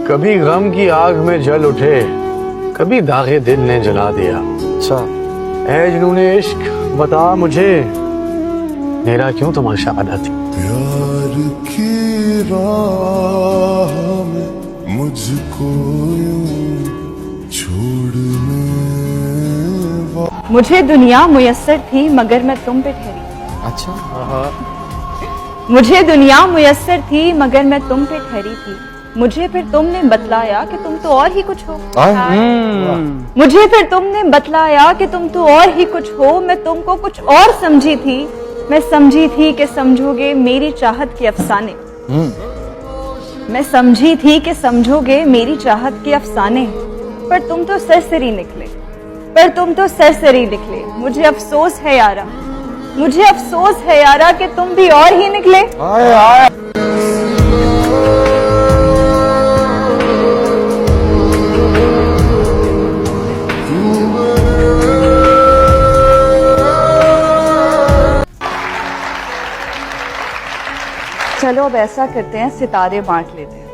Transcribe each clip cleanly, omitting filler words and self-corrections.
कभी गम की आग में जल उठे, कभी दागे दिल ने जला दिया। अच्छा, ऐ जुनून इश्क बता मुझे, मेरा क्यों तमाशा अदा थी। प्यार की राह में मुझको यूं छोड़ने मुझे दुनिया मुयस्सर थी मगर मैं तुम पे ठहरी। अच्छा, मुझे दुनिया मुयस्सर थी मगर मैं तुम पे ठहरी थी। मुझे फिर तुमने बतलाया कि तुम तो और ही कुछ हो। मुझे फिर तुमने बतलाया कि तुम तो और ही कुछ हो। मैं तुमको कुछ और समझी थी। मैं समझी थी कि समझोगे मेरी चाहत के अफसाने। मैं समझी थी कि समझोगे मेरी चाहत के अफसाने। पर तुम तो सरसरी निकले, पर तुम तो सरसरी निकले। मुझे अफसोस है यारा, मुझे अफसोस है यारा कि तुम भी और ही निकले। चलो अब ऐसा करते हैं, सितारे बांट लेते हैं।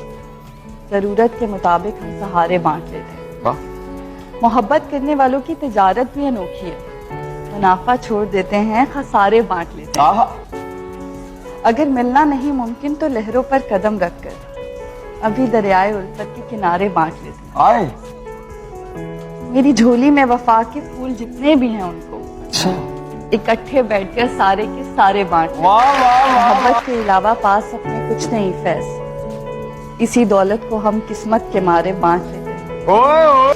जरूरत के मुताबिक हम सहारे बांट लेते हैं। वाह, मोहब्बत करने वालों की तिजारत भी अनोखी है। मुनाफा छोड़ देते हैं, खसारे बांट लेते हैं। आहा, अगर मिलना नहीं मुमकिन तो लहरों पर कदम रखकर अभी दरियाए उल्फत के किनारे बांट लेते हैं। आए, मेरी झोली में वफा के फूल जितने भी हैं उनको अच्छा, इकट्ठे बैठकर सारे के सारे बांट लेते हैं। वाह वाह वाह, मोहब्बत के अलावा पास अपने कुछ नहीं फैज। इसी दौलत को हम किस्मत के मारे बांट लेते हैं। ओए ओए,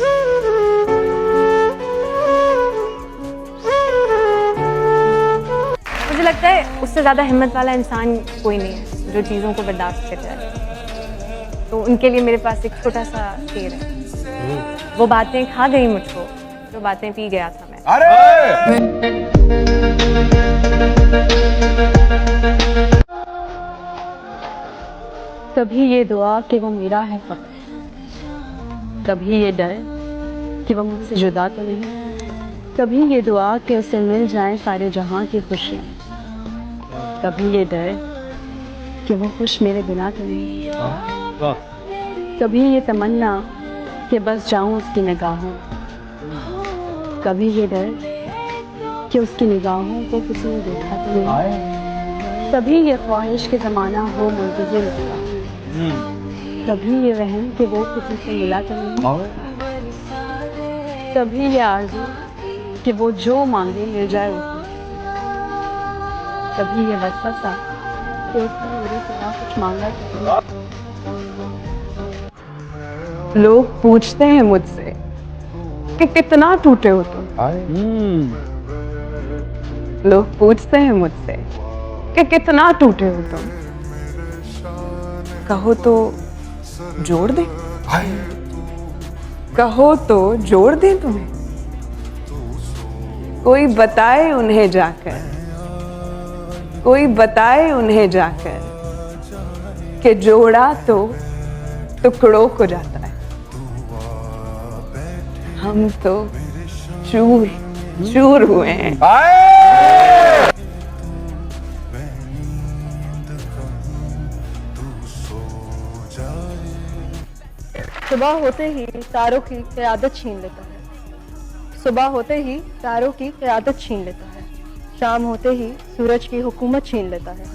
मुझे लगता है उससे ज़्यादा हिम्मत वाला इंसान कोई नहीं है जो चीज़ों को बर्दाश्त कर जाए। तो उनके लिए मेरे पास एक छोटा सा शेर है। वो बातें खा गई मुझको जो बातें पी गया था मैं। अरे कभी ये दुआ कि वो मेरा है फख्र, कभी ये डर कि वो मुझसे जुदा तो नहीं। कभी ये दुआ कि उसे मिल जाए सारे जहां की खुशियाँ। कभी ये डर कि वो खुश मेरे बिना तो नहीं। कभी ये तमन्ना कि बस जाऊं उसकी निगाहों। कभी ये डर कि उसकी निगाहों को किसी ने देखा तो नहीं। कभी ये ख्वाहिश कि ज़माना हो मुंतज़िर उसका। कभी ये वहम कि वो किसी से मिला तो नहीं। कभी ये आरज़ू कि वो जो मांगे मिल जाए उसको। कभी ये वसवसा कि उसने मेरे सिवा कुछ मांगा तो नहीं। लोग पूछते हैं मुझसे कि कितना टूटे हो तुम। लोग पूछते हैं मुझसे कि कितना टूटे हो तुम। कहो तो जोड़ दे, कहो तो जोड़ दे तुम्हें। कोई बताए उन्हें जाकर, कोई बताए उन्हें जाकर कि जोड़ा तो टुकड़ों को जाता है। हम तो चूर चूर हुए हैं। सुबह होते ही तारों की क़यादत छीन लेता है। सुबह होते ही तारों की क़यादत छीन लेता है। शाम होते ही सूरज की हुकूमत छीन लेता है।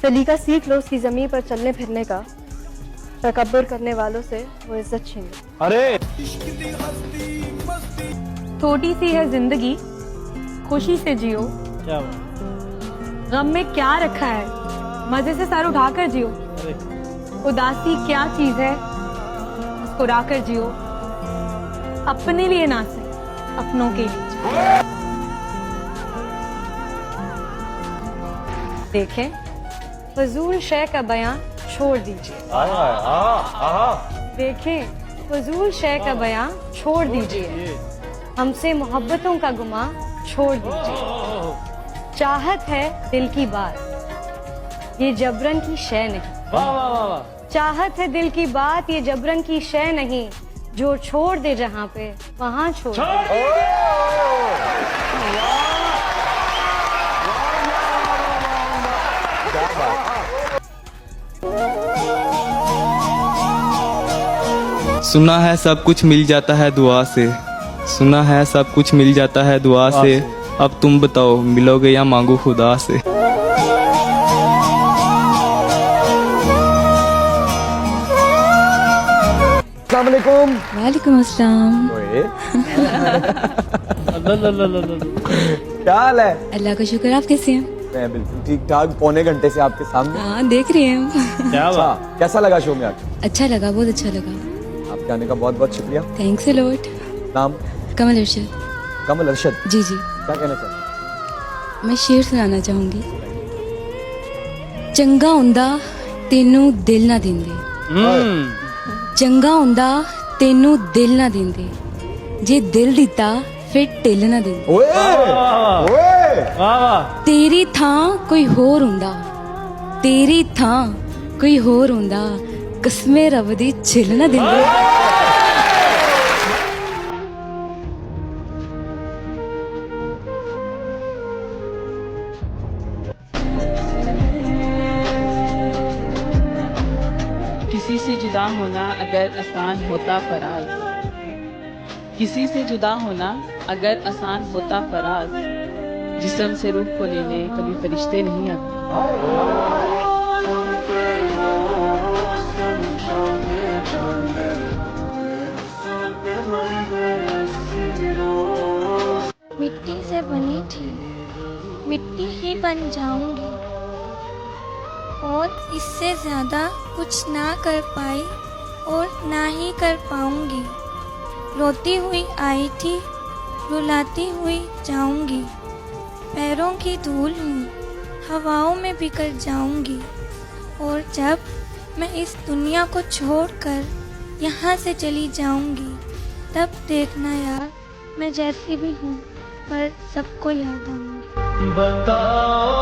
सलीका सीख लो उसकी ज़मीन पर चलने फिरने का। तकब्बुर करने वालों से वो इज्जत छीन लेता है। अरे छोटी सी है जिंदगी, खुशी से जियो। गम में क्या रखा है, मजे से सर उठाकर जियो। उदासी क्या चीज है, मुस्कुरा कर जियो। अपने लिए ना सिर्फ अपनों के लिए। देखें, फजूल शय का बयां छोड़ दीजिए। देखें, फजूल शय का बयां छोड़ दीजिए। हमसे मोहब्बतों का गुमा छोड़ दीजिए। चाहत है दिल की बात, ये जबरन की शय नहीं। चाहत है दिल की बात, ये जबरन की शय नहीं। जो छोड़ दे जहां पे वहां छोड़ दे। सुना है सब कुछ मिल जाता है दुआ से, सुना है सब कुछ मिल जाता है दुआ से, अब तुम बताओ मिलोगे या मांगो खुदा से। अस्सलामुअलैकुम। वालेकुम अस्सलाम। ओए क्या हाल है? अल्लाह का शुक्र, आप कैसे हैं? मैं बिल्कुल ठीक ठाक, पौने घंटे से आपके सामने। हाँ, देख रही हैं। अच्छा, कैसा लगा शो में आके? अच्छा लगा, बहुत अच्छा लगा। आपके आने का बहुत बहुत शुक्रिया। Thanks a lot. नाम? कमल अरशद। कमल अरशद। जी जी। क्या कहना चाहते? मैं शेर सुनाना चाहूंगी। चंगा हुंदा तेनू दिल ना दिंदे, चंगा हुंदा तेनू दिल ना दिंदे, जे दिल दिता फिर ढिल ना दिंदे। ओए ओए तेरी थां कोई होर हुंदा, तेरी थां कोई होर हुंदा, कसमे रब दी छिल ना दिंदे। किसी से जुदा होना अगर आसान होता फराज, किसी से जुदा होना अगर आसान होता फराज, जिस्म से रूह को लेने कभी फरिश्ते नहीं आते। मिट्टी से बनी थी, मिट्टी ही बन जाऊंगी, और इससे ज़्यादा कुछ ना कर पाई और ना ही कर पाऊंगी। रोती हुई आई थी, रुलाती हुई जाऊंगी, पैरों की धूल हूँ, हवाओं में बिखर जाऊंगी, और जब मैं इस दुनिया को छोड़कर यहाँ से चली जाऊंगी, तब देखना यार, मैं जैसी भी हूँ पर सबको याद आऊंगी। बताओ